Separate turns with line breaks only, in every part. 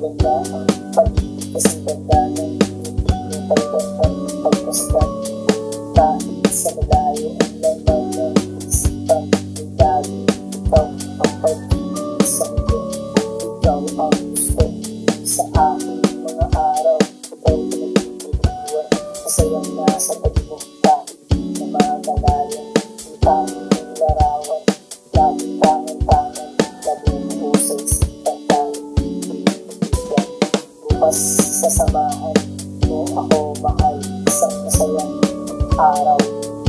maganda ang paligid kasing ganda ng hindi mo pagkakang pagpasdan. Kahit sa malayo ang laman ng isipan ay lagi ikaw ang pag-ibig sa mundo. Ikaw ang gusto sa aking mga araw. Ikaw pinag-ibiguan, masayang nasa tabi mo kahit na magalayan. Ang tanging ng larawan, laging tangan-tangan, laging mo sa isipan kahit pinag-ibiguan. Bukas sasamahan mo ako mahal, isang masayang araw,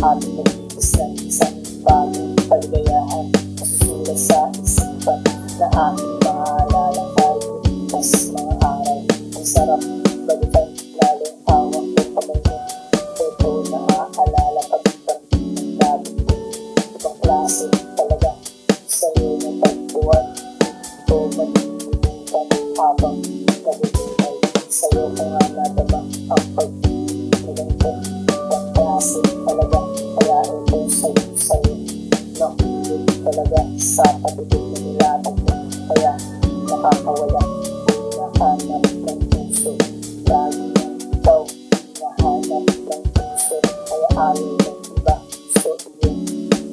ating nagigis ng isang bagong kaligayahan. Masusulat sa isipan na aking maalala kahit lumipas mga araw. Ang sarap balikan, lalo hawak ko kamay mo. Ito naaalala pag-ibang ng labi ko. Ibang klase talaga sa'yo ng pagbuwan. Ito malilimutan habang nabubuhay. Sa'yo ko nga nadama ang pag-ibig ko. Ibang klase talaga, kaya ito sa'yo. Nakulog talaga sa pagibig na nilatag mo. Kaya nakakawala, nahanap ng puso. Lagi ng ikaw, nahanap ng puso. Kaya ayaw ng iba, gusto iyong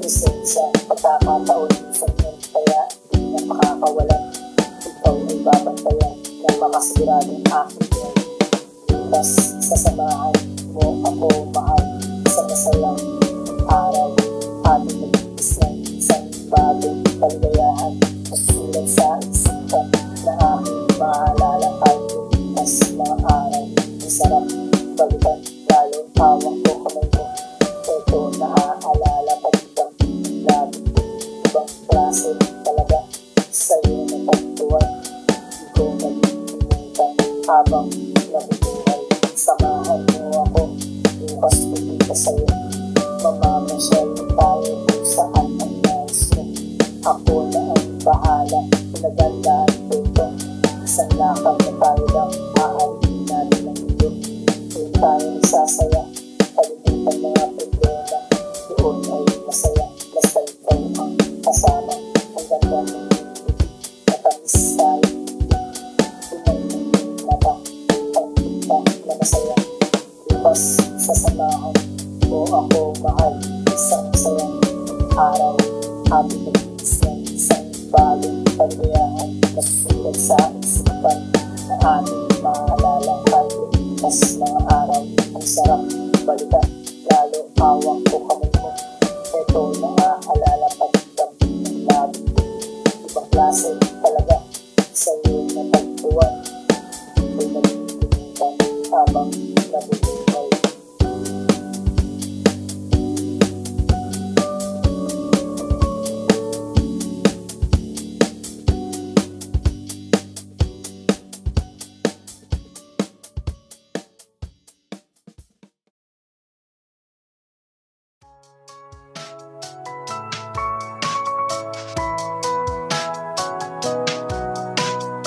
presensya. Pagkakataon sa inyo, kaya hindi na makakawalan. Ikaw ay babantayan na makasiradong aking yan. Bukas sasamahan mo ako mahal sa masayang araw. Ating nagigis ng isang bagong kaligayahan. Masusulat sa isipan na aking maalala kahit lumipas mga araw. Ang sarap balikan, lalo hawak ko kamay mo. Ito naaalala pag-ibang labi ko. Ibang klase talaga sa'yo na pagtuwan. Di ko malilimutan habang nabubuhay. Samahan mo ako, bukas pupunta sa'yo. Mamamasyal tayo kung saan ang nais mo. Ako na ang bahala, pinagandaan ko ito. Isang lakad na tayo lang, aalihin natin ang mundo. Doon tayo nagsasaya, kalimutan mga problema. Doon ay masaya, basta ikaw ang kasama. Ang ganda ng mundo, matamis tayo. Tunay ng mata, ang kita na masaya. Bukas sasamahan mo ako mahal, isang masayang araw. Ating nagigis ng isang bagong kaligayahan. Masusulat sa isipan na ating maalala kahit lumipas mga araw. Ang sarap balikan, lalo hawak ko kamay mo. Ito naaalala pag-ibang ng labi ko. Ibang klase talaga sa'yo na pagtuwan. Ito'y nalilimutan habang nabubuhay.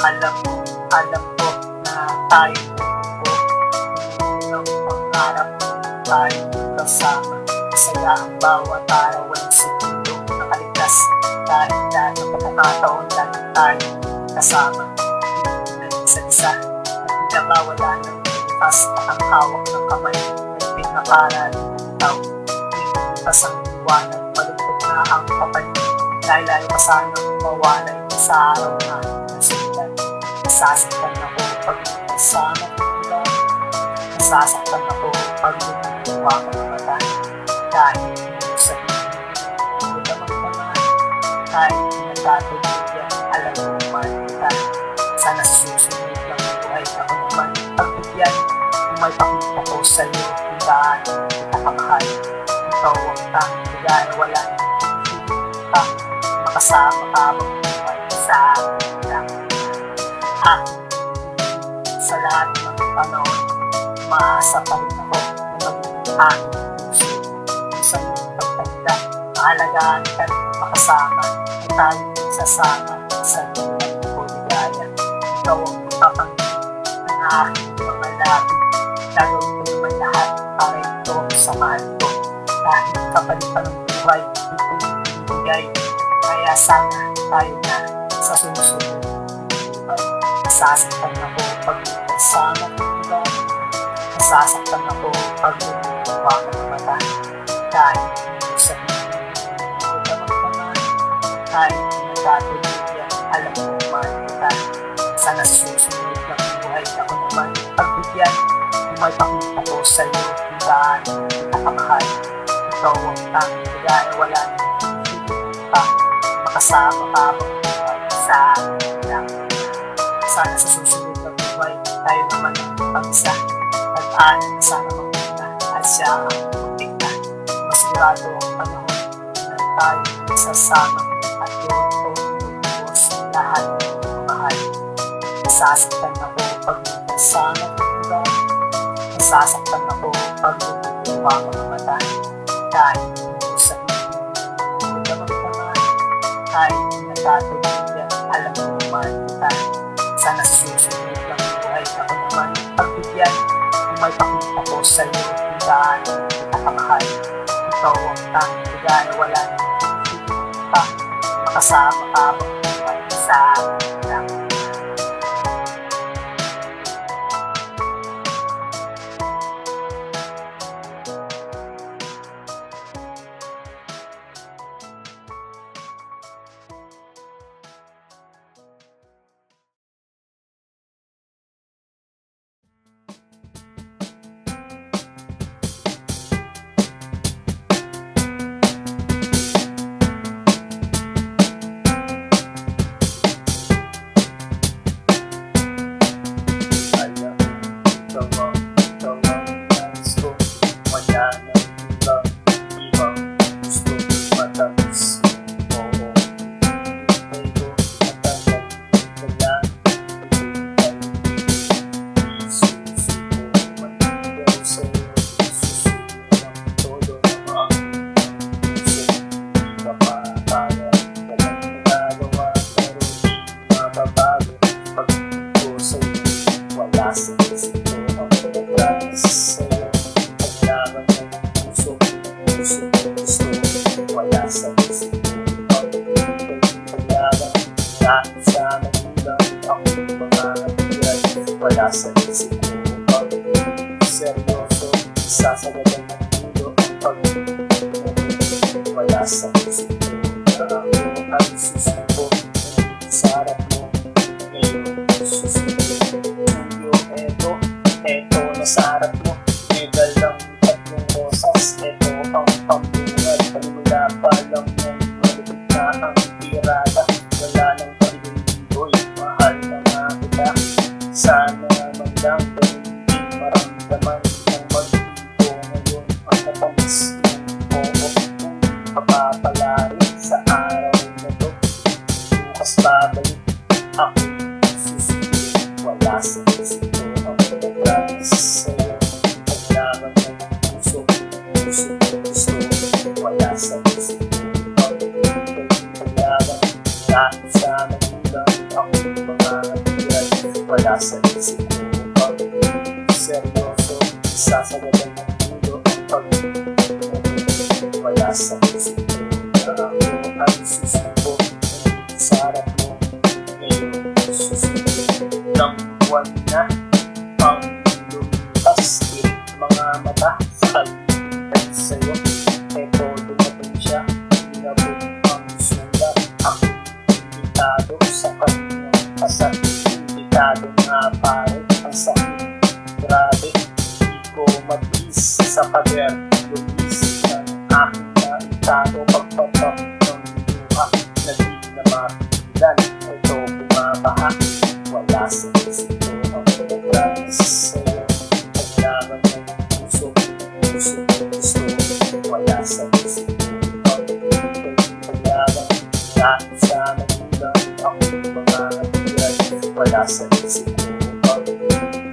Alam ko na tayo ng pangarap tayo kasama. Masaya ang bawat araw ay segundo nakaligtas. Dahil lahat ng pagkakataon lagi tayo kasama. Ng isa-isa, hindi na mawala ng lipas ang hawak ng kamay. May pinakaral ng itaw. Lipas ang iwanan, malungkot na ang kapalit. Dahil ayaw ka sanang mawalay sa araw na nasimulan. Nasasaktan ako pag kasama kita. Nasasaktan ako pag lumuluwa ko ng mata. Dahil sa hindi ko naman naman. Kahit nagtatulogyan, alam mo naman kita. Sana susunod lang buhay ako naman. Pagbigyan, kung may pakita ko sa'yo, kung gaano kita kamahal. Ikaw ang tanging ligay, wala nang kita. Makasama ka magbuhay sa akin lang. Aking sa lahat ng panahon, maasa pa rin ako na magiging aking puso. Sa iyong pagtanda, maalagaan ka rin makasama at tayo sasama sa iyong buligaya. Ikaw ang ipapangin ng aking mga labi. Gagawin ko naman lahat para ito sa mahal ko. Dahil kapalit pa ng buhay, ito'y ibigay. Kaya sana tayo na sa susunod. Sasaktan ako Nasasaktan ako pag lumuluwa ng mata. Kahit sa hindi ko magpangan, kahit nagkatuluyan, alam ko man kita. Sana susunod na buhay ako naman pagbigyan. Kung may pakita ko sa'yo kung gaano kita kamahal. Ikaw ang tanging ligaya, wala nang pa. Makasama ka bang buhay sa akin lang. Sana sa susunod na buhay tayo naman ang pag-isa. Tag-anan na sana magpunta at siya ang magpigta. Masigurado ang panahon na tayo sasama at doon ko inubuhos lahat ng mahal. Nasasaktan ako pag nasama ng lugar. Nasasaktan ako pag lumuluwa mga mata. Kahit sa hindi ko magpangan, kahit nagkatuluyan, alam ko naman kita. Sana susunod lang buhay ako naman pagbigyan. Kung may pakita ko sa'yo kung gaano kita kamahal. Ikaw ang tanging ligaya, wala nang pa. Makasama ka bang buhay sa akin lang. Wala sa isip ko pag seryoso, sasagadan ng mundo ang pag-ibig. Wala sa isip ko na ako ay susuko sa harap mo ngayon susuko. Tuyo, eto na sa harap mo. May dalang tatlong rosas, eto ang pambungad. Panimula pa lang yan, malupit na ang tirada. Wala nang pag-ibig, mahal na nga kita. Sana man lang hindi maramdaman ng mag-ibo ngayon ang matamis ng oo. Kapapalarin sa araw na to, bukas babalik ako'y susunod. Wala sa isip ko ang pagkakas sa'yo. Paglaban ng puso gusto. Wala sa isip ko ang paglaban. Kahit sa magulang ako'y mga wala sa isip ko pag seryoso, sasagadan ng mundo ang pag-ibig. Wala sa isip ko na ako ay susuko sa harap mo ngayon susunod. Ng buwan na ang lumipas, tirik mga mata sa kalimutan sa'yo. Eto dumating siya, inabot ang sulat. Ako imitado sa kanyang kasal. Imitado nga pare ang sakit. Grabe, di ko matiis sa pader. Lumis ng aking naitado pagpapak ng luha na di na mapigilan. Ito bumabaha. Wala sa isip ko ang pagkakas sa'yo. Paglaban ng puso gusto. Wala sa isip ko ang paglaban. Kahit sa magulang ako'y mga tiyan. Wala sa isip ko ang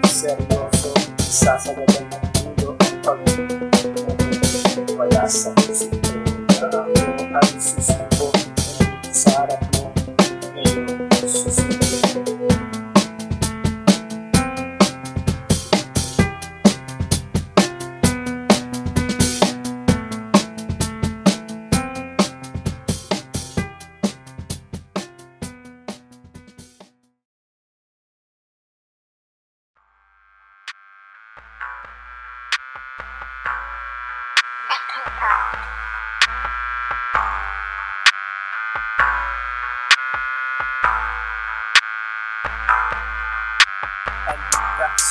seryoso, sasagadan ng mundo ang pag-ibig. Wala sa isip ko na ako ay susuko sa harap mo ngayon susunod.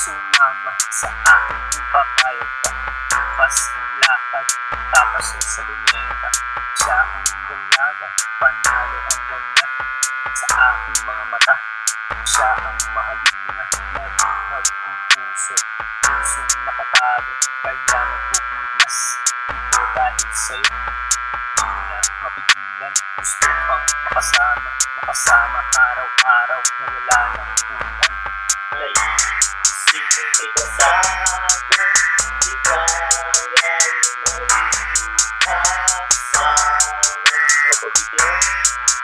sumama sa akin kung papayag ka. Bukas ang lakad, tapasol sa luneta. Siya ang dalaga, panalo ang ganda. Sa aking mga mata, siya ang mahalina. Nabihag ang puso, pusong nakatago, kaya nagpupumiglas. Ito dahil sa'yo, di na mapigilan. Gusto pang makasama, makasama araw-araw na wala ng ulan.
May isipin kay kasama, di kaya kasama. Kapabigyan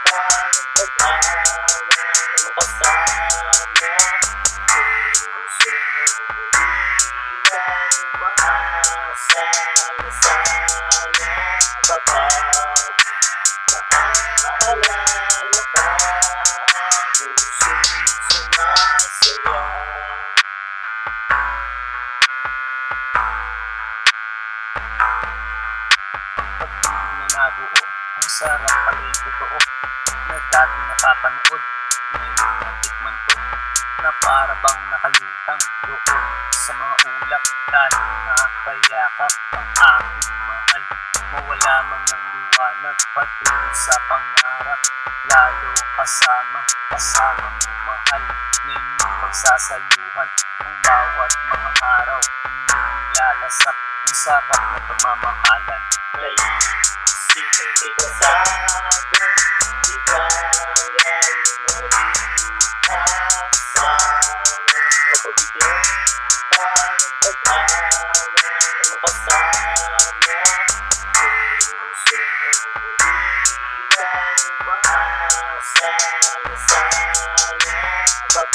pa ng pag-aaral na makasama. Puso hindi lang maasa na sana kapag naaalala ka. Puso sumasaya.
Nabuo, ang sarap pala'y totoo na dati napapanood. Ngayon natikman ko na para bang nakalutang doon sa mga ulap. Dahil nakakayakap ang aking mahal, mawala man ng liwanag patuloy sa pangarap. Lalo kasama, kasama mo mahal, na inyong pagsasaluhan ang bawat mga araw. Inyong lalasap ang sarap na pagmamahalan.
May isipin kay kasama, di kaya kasama. Kapabigyan pa ng pag-aaral na makasama. Puso hindi lang maasa na sana kapag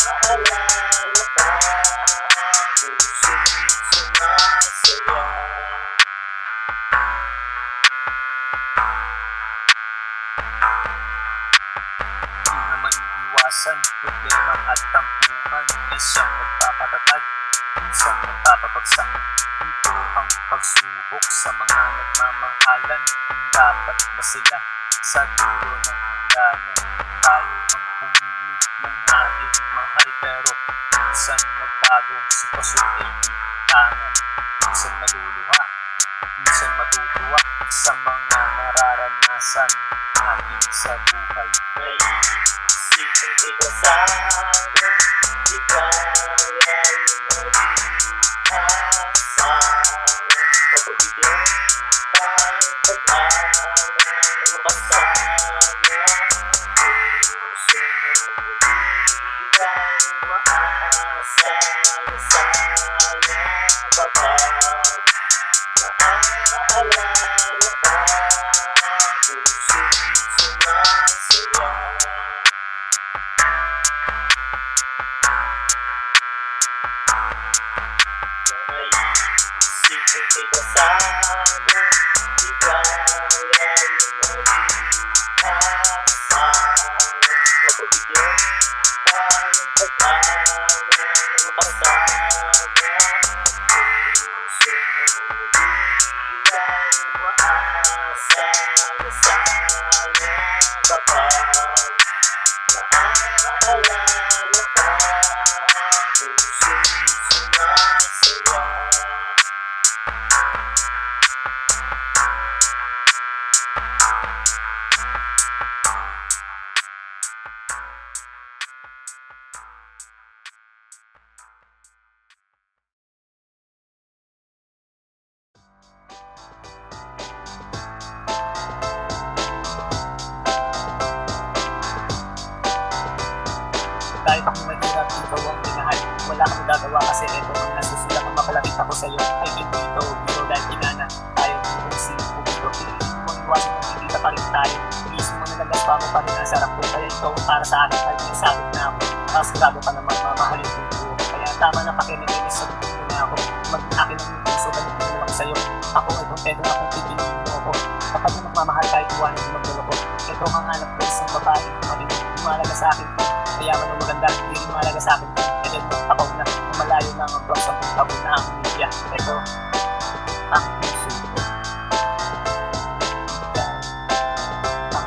naaalala ka. Puso sumasaya.
Di naman iwasan, problema at tampuhan na siyang magpapatatag, minsan magpapabagsak. Ito ang pagsubok sa mga nagmamahalan. Dapat ba sila sa dulo ng hangganan? Tayo ang pumili ng ating mahal, pero minsan nagbago, sitwasyon ay tintangan. Minsan maluluha, minsan matutuwa sa mga nararanasan natin sa buhay.
May isipin kay kasama, di kaya kasama. Kapabigyan pa ng pag-aaral na makasama. Puso hindi lang maasa na sana kapag naaalala ka. Puso sumasaya. May isipin kay kasama, di kaya kasama. Kapabigyan pa ng pag-aaral na makasama. Puso hindi lang maasa na sana kapag naaalala ka. Puso sumasaya.
Kahit ako mahirap, ikaw ang minahal. Wala kang gagawa kasi ito ang nasusulat. Ang mapalapit ako sa'yo ay hindi ito biro dahil kinana tayo kung sinubito. Hindi mo ang iwasan ng hindi pa rin tayo. Iisip mo na nagaspa mo pa rin ang sarap ko. Kaya ikaw para sa akin ay pinasabit na ako. Nakasigado ka naman mamahalin ko buo. Kaya tama na pakinig-inis sa buto na ako. Mag-akin ang puso, ganun na lang sa'yo. Ako ay kompleto na kung pipiliin mo ako. Kapag na magmamahal kahit iwanan mo magdalo ko. Ito ang hanap ko isang babae. Lumalaga sa akin. Mayaman o maganda, hindi rin mahalaga sa akin. Ito yung tapaw na, malayo na ang buwag sa tapaw na ang media. Ito, ang puso ko. Ikaw, ang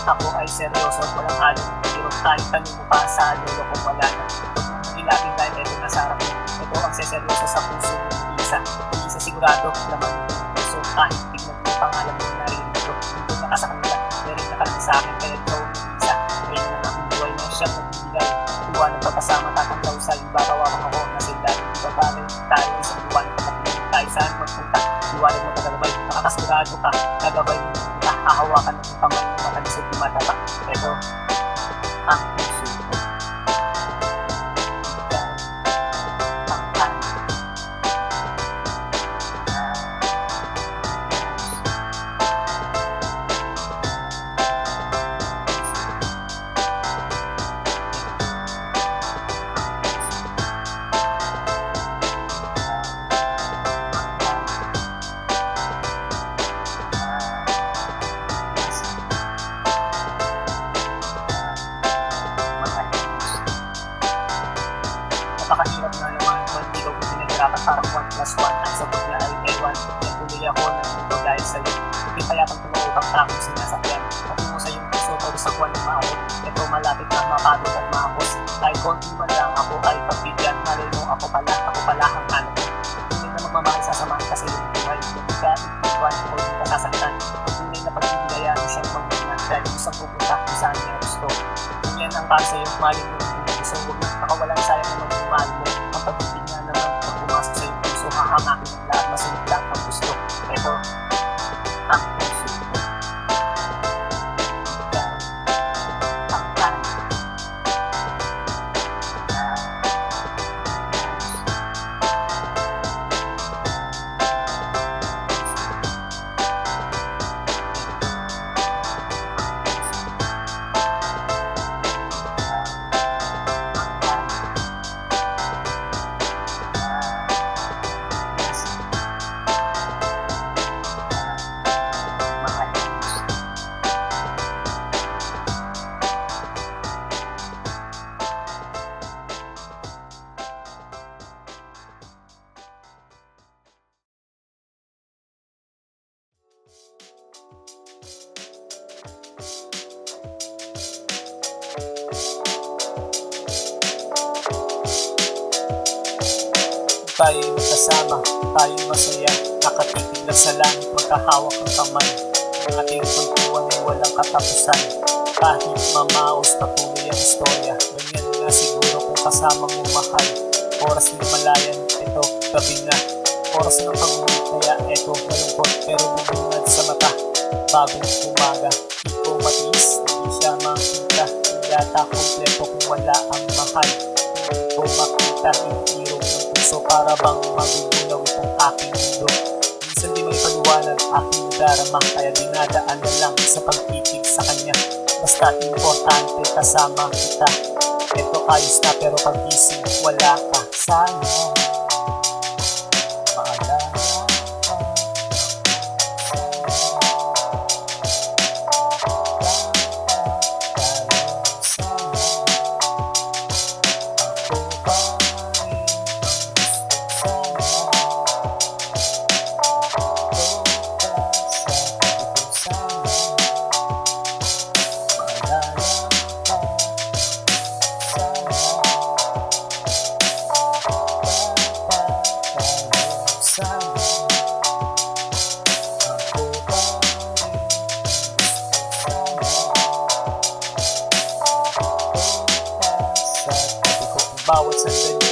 Ako ay seryoso, walang halong biro. Kahit tanong mo pa sa lolo kung wala na. Huwag mong magilapin dahil ito nasa harap mo. Ito ang seseryoso sa puso mo. Isa sigurado, laman mo ng puso. Kahit tignan mo pangalan mo narinig ko. Hindi na ka sa kanila, pero nakarang sa akin. Kaya ikaw ang mag-isa. Kaya na ang buhay na siyang nagbibigay. Tuwa ng pagkasama, tatanggaw sa iba. Kawawang ako na sila. Di ba bagay tayo isang buwan ng kapatid? Tayo saan magpunta? Liwanag mo tagalabay. Nakakasigurado ka. Nagabay mo. Nakahawakan ng kamay mo. Matalisod yung mataba. Ito ang puso mo. Napakahirap na naman kung hindi ko pinaghirapan parang 1+1 at sagot na ay ewan. Kaya tuloy ako nandito dahil sa'yo. Hindi payatang tumuupang takong sinasakyan. Patungo sa iyong puso pag sa buwan ng maawot. Ito malapit na mapagod at maakos. Kahit konti man lang ako ay pagbigyan. Malay mo ako pala ang hanap mo. Tunay na magmamahal sa samahan kasi yung buhay. Hindi ka ipiwan o hindi ka sasaktan. Tunay na pagbibigaya mo siyang pangungnan dahil isang pupunta kung saan niya gusto. Kung yan ang para sa'yo, malay mo ng puso. Huwag na nakawalan sayang naman yung mahal mo. Ang pag-ibig nga naman pag pumasok sa iyong puso, hahamakin ng lahat, masunod lang ang gusto. Ito ang puso mo. Tayo'y magkasama, tayo'y masaya. Nakatitig lang sa langit, magkahawak ng kamay. Ang ating kultuwan ay walang katapusan. Kahit mamaos, patuloy ang istorya. Ganyan nga siguro kung kasama mo mahal. Oras ng malayan, ito, gabi na. Oras ng pangulit, kaya ito, malungkot. Pero bubungad sa mata, bagong umaga. Di ko matiis, hindi siya makita. Hindi yata kompleto kung wala ang mahal. Hindi ko makita yung irog ng puso para bang magugulaw itong aking mundo. Minsan di may paliwanag aking nadarama, kaya dinadaan na lang sa pagtitig sa kanya. Basta importante kasama kita. Ito ayos na pero pagising wala ka. Sana maalala ka. Bawat sandali,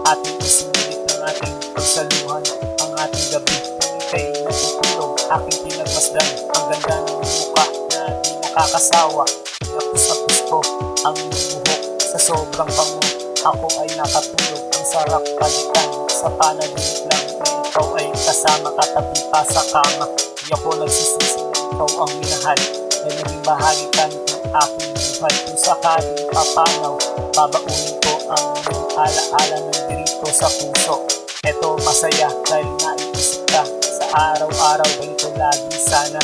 ating isinulit ng ating pagsaluhan. Ang ating gabi, pangitay na tutulog, aking pinagmasdan. Ang ganda ng mukha na di nakakasawa. Pinapus-tapus ko ang buhok sa sobrang bango. Ako ay nakatulog, ang sarap balikan. Sa panaginip lang na ikaw ay kasama, katabi pa sa kama. Di ako nagsisisi na ikaw ang minahal. Ay naging bahagi ka nitong aking buhay. Kung sakaling papanaw, babaunin ko ang alaala ng dirito sa puso. Eto masaya dahil naiisip ka. Sa araw-araw ganito lagi sana.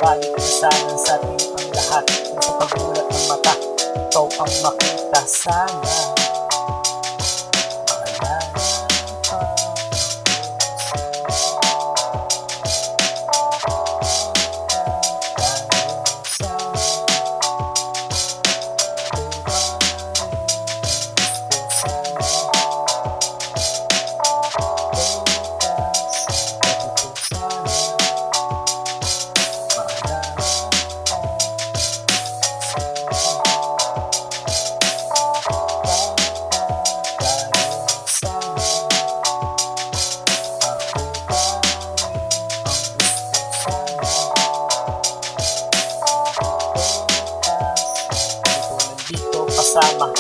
Balik na sana sa ating ang lahat. Kung sa pagmulat ng mata, ikaw ang makita sana.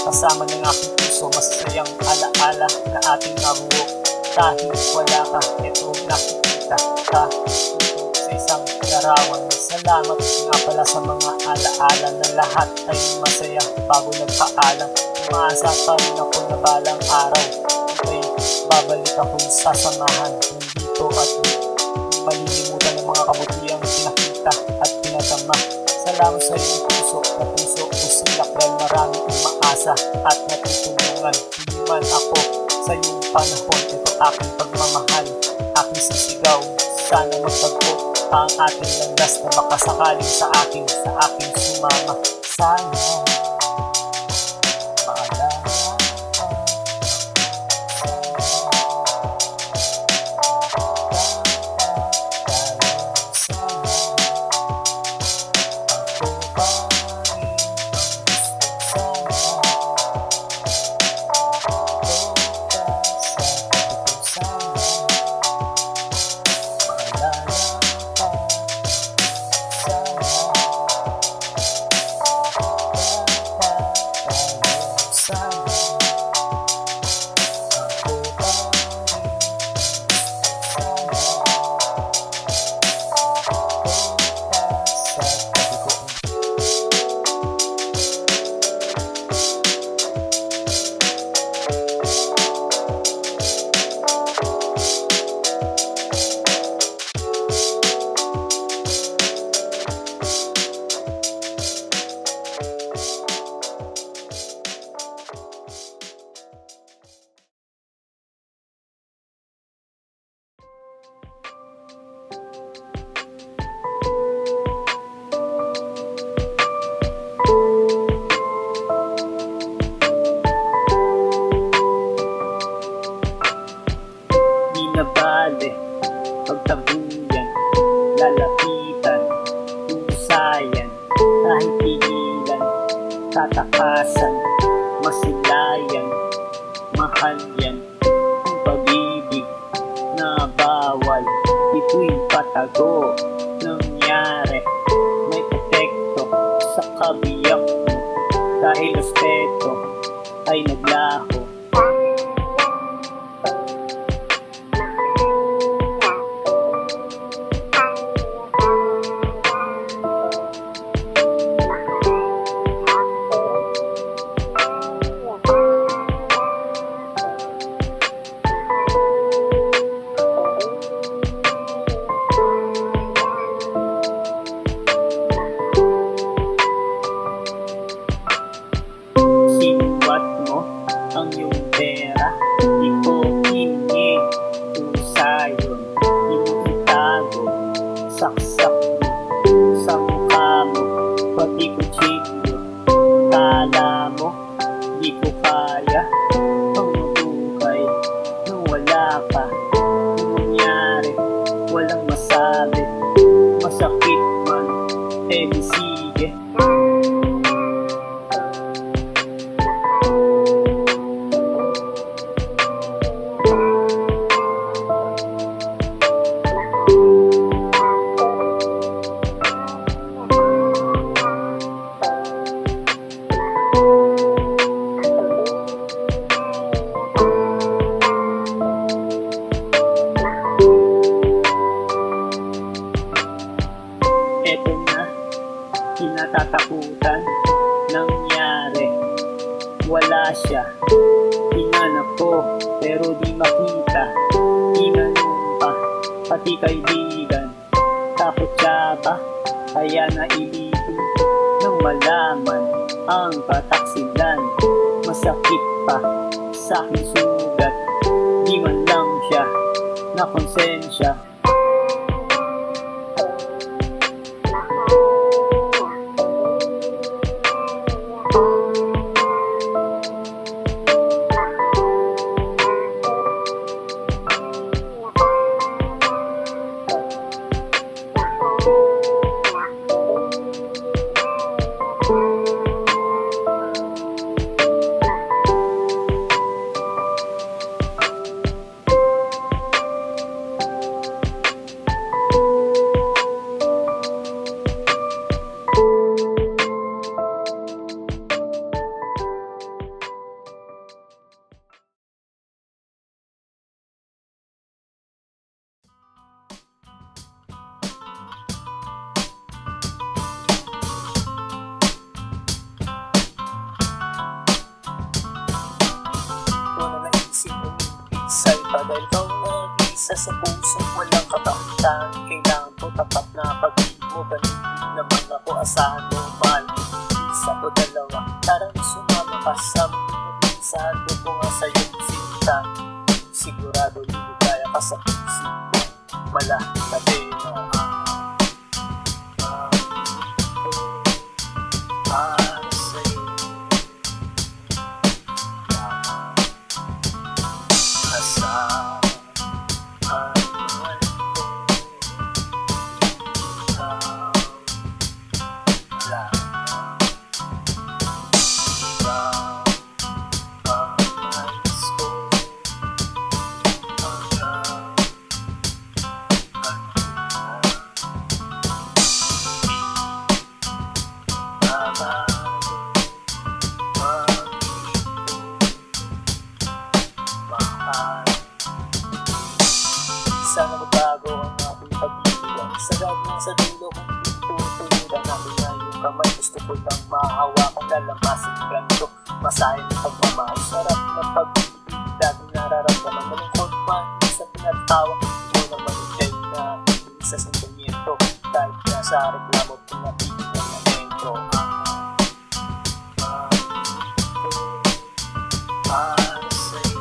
kasama ng aking puso. Masasayang alaala na ating nabuo. Kahit wala ka, eto nakikita ka dito sa isang larawan. Salamat nga pala sa mga alaala na lahat ay masaya bago nagpaalam. Umaasa pa rin ako na balang araw ay babalik akong sasamahan. Nandito at malilimutan ng mga kabutihang pinakita at pinatama. Salamat sa iyong puso na puso usilak dahil maraming umaasa at natutulungan. Hindi man ako sa iyong panahon, ito aking pagmamahal, aking sisigaw. Sana magtagpo ang ating landas na baka sakaling sa aking sumama. Sana maalala ka. Pagtabuyan, lalapitan, husayan, kahit pigilan, tatakasan, masilayan, mahal yan, ang pag-ibig na bawal, ito'y patago, nangyari, may epekto sa kabiyak mo, dahil respeto ay naglaho. Ang iyong pera, di ko hingi, husayon, di mo itago, saksak mo, sa mukha mo, pati kutsilyo, kala mo, di ko kaya, ang mabuhay, nung wala ka, nung nangyari, walang masabi, masakit man, di sige. Eto na, kinatatakutan, nangyari, wala siya, hinanap ko, pero di makita, tinanong pa, pati kaibigan, takot siya ba, kaya nailipin, nang malaman, ang kataksilan, masakit pa, sa aking sugat, di man lang siya, na konsensya.
Dahil ikaw nag-isa sa pusong walang kabataan. Kailangan ko tapat na pag-ibig mo. Ganun din naman ako, asahan mo, mahal mo. Isa o dalawa, tara na sumama ka sa mundo. Isahan ko nga sa'yo sinta. Sigurado liligaya ka sa puso ko. Malaki na para sa'yo. Asahan mahal ko. Ikaw lang. Sana magbago ang aking pag-ibig. Sagad na sa dulo kung tutuliran namin na yung kamay. Gusto ko lang mahawakan, lalamasin ng ganito. Masahin ng pagmamahal, sarap ng pag-ibig. Laging nararamdaman, malungkot man, minsan pinatawa. Ikaw naman ikay na sa sentimiento. Kahit nasa reklamo, pinapigil ng lamento. Para sa'yo.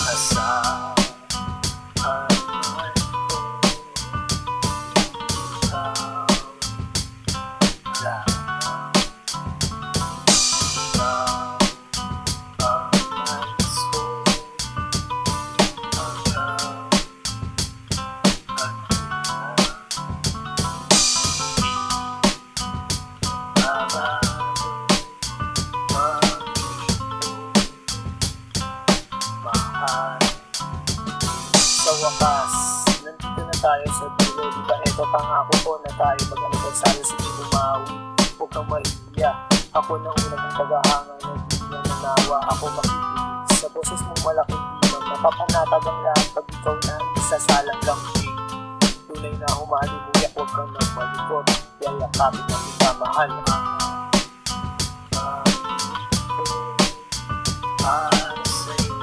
Asahan mahal ko. Ikaw lang. Ikaw ang nais ko. Sa wakas, nandito na tayo sa dulo. Diba ito pangako ko na tayo mag-anibersaryo. Sige bumawi, huwag kang mahihiya. Ako na una ng tagahangan, nagbibilang nanawa. Ako makikinig sa boses mong malaking diman. Mapapanatag ang lahat pag ikaw na isasalang lambing. Tunay na humalimuyak, huwag kang nang malikot. Yayakapin na kita mahal. Para sa'yo.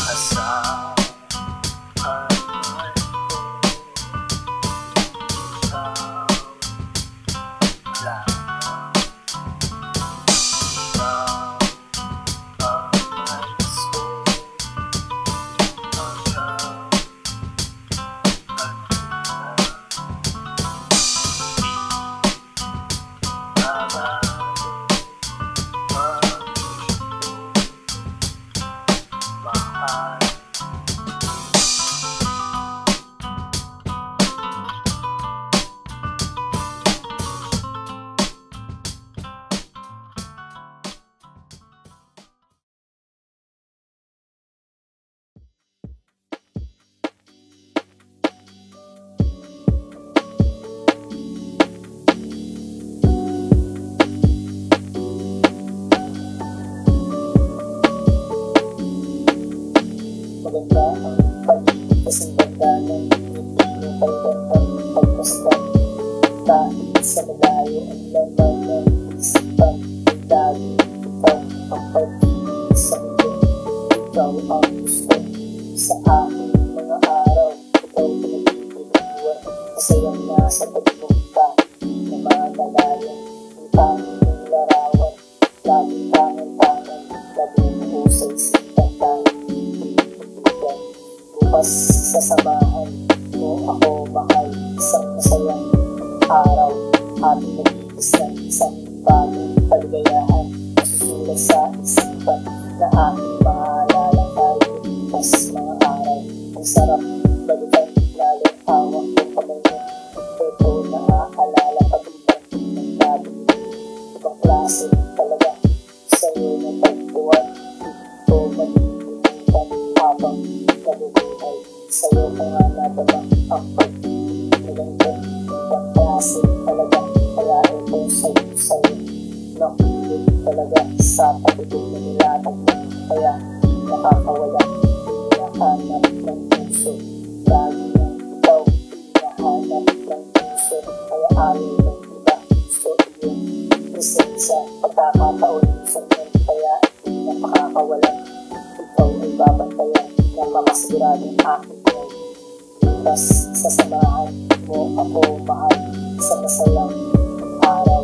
Asahan mahal ko. Ikaw lang. Ikaw ang nais ko. Mahal.
Maganda ang pag-ibig kasing ganda ng ibig ng pagdantang pagmasdan. Kahit sa malayo ang laman ng isipan, ay lagi ikaw ang pag-ibig sa mundo. Ikaw ang gusto sa aking mga araw. Ikaw pinag-ibig-iwan, masayang nasa pagpunta na mga malayan. Ang tanging ng larawan, laging tangan-tangan, nabubuo sa isipan tayo. Bukas sasamahan mo ako mahal. Isang masayang araw, ating nag-iis ng isang bagong kaligayahan. Masusulat sa isipan na aking maalala tayo. Bukas mga araw, ang sarap balikan, lalong hawak ko kamay mo. Ito naaalala pag-ibig ng labing ibang klase talaga. Sa'yo na tagpuan, ito malilimutan habang nabubuhay. Sa'yo ko nga natabang ang pag-ibig na ganito. Ibang klase talaga, kaya ito sa'yo nakulit talaga sa pagibig na nilatag mo. Kaya nakakawala, hinahanap ng puso. Lagi ng ikaw, hinahanap ng puso. Kaya ayaw ng iba, gusto siguradong aking buhay. Bukas sasamahan mo ako mahal sa masayang araw.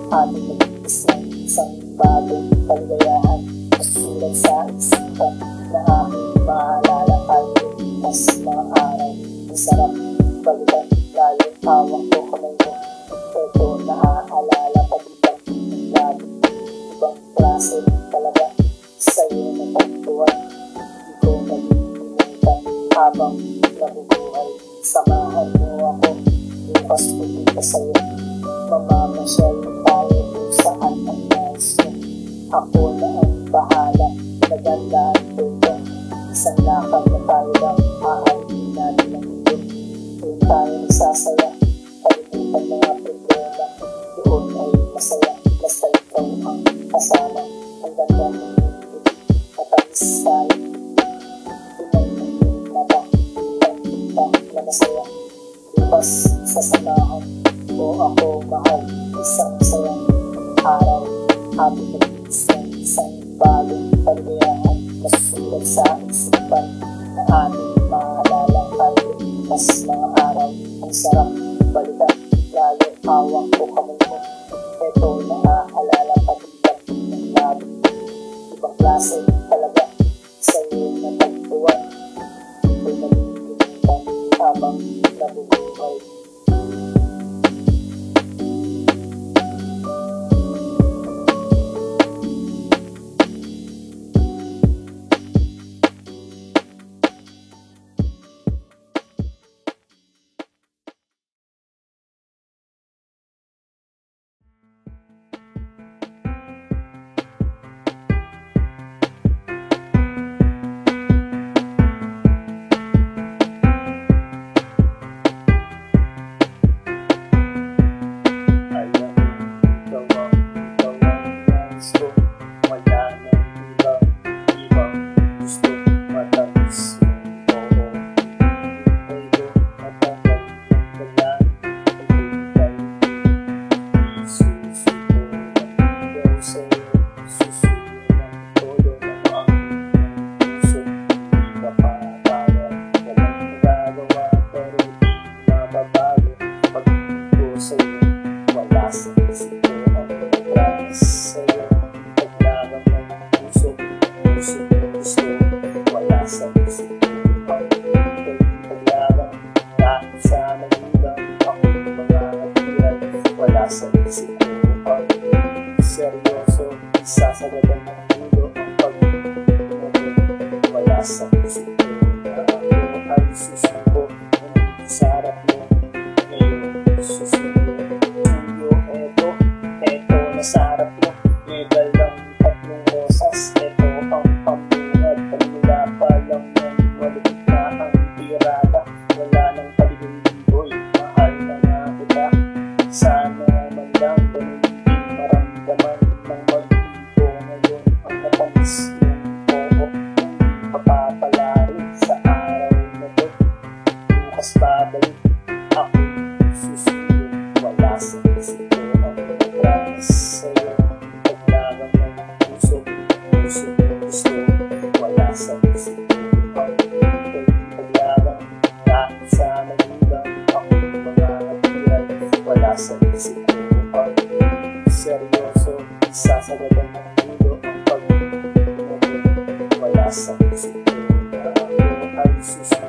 Ating mag-isang isang bagong kaligayahan. Masusulat sa isipan na aking maalala tayo mas mga araw. Ang sarap balikan lalo hawak ko kamay mo. Ito naaalala pag-ibang lagi. Ibang klase talaga sa'yo natagpuan. Di ko malilimutan habang nabubuhay. Samahan mo ako bukas pupunta sa'yo. Mamamasyal tayo kung saan ang nais mo. Ako na ang bahala, nagandaan ko ito. Isang lakad na tayo lang, aalihin natin ang mundo. Doon tayo nagsasaya, kalimutan mga problema. Doon ay masaya, basta ikaw ang kasama. Ang ganda ng mundo, matamis tayo. Tunay ng mata, kita na masaya. Bukas sasamahan mo ako mahal, isang masayang araw. Ating isang bagong kaligayahan. Masusulat sa isipan na ating maalala tayo mas mga araw. Ang sarap balikan lalo hawak ko kamay mo. Ito naaalala pag-ibang ng labi. Ibang klase talaga sa'yo natagpuan. Ito'y malilimutan habang nabubuhay. Seryoso, sasagadan ng mundo ang pag-ibig. Wala sa isip ko na ako ay susuko. Nandito sa harap mo, ngayon susuko. Tuyo, eto na sa harap mo. May dalang tatlong rosas, eto ang pambungad. Pagmula pa lang yan, walipit na ang tirada. Wala nang paligoy, mahal na nga kita. Sana man lang ganun maramdaman ng mag-ibo ngayon ang natamis yung oo. Papapalarin sa araw na to. Bukas babalik ako susunod. Wala sa isip ko ang promise sa'yo. Paglagang ng puso, gusto. Wala sa isip ko ang paglagang kahit sa magulang ako mga natiyan. Wala sa isip ko ang seryoso, sasagadan ng mundo ang pag-ibig. Wala sa isip ko na ako ay susunod.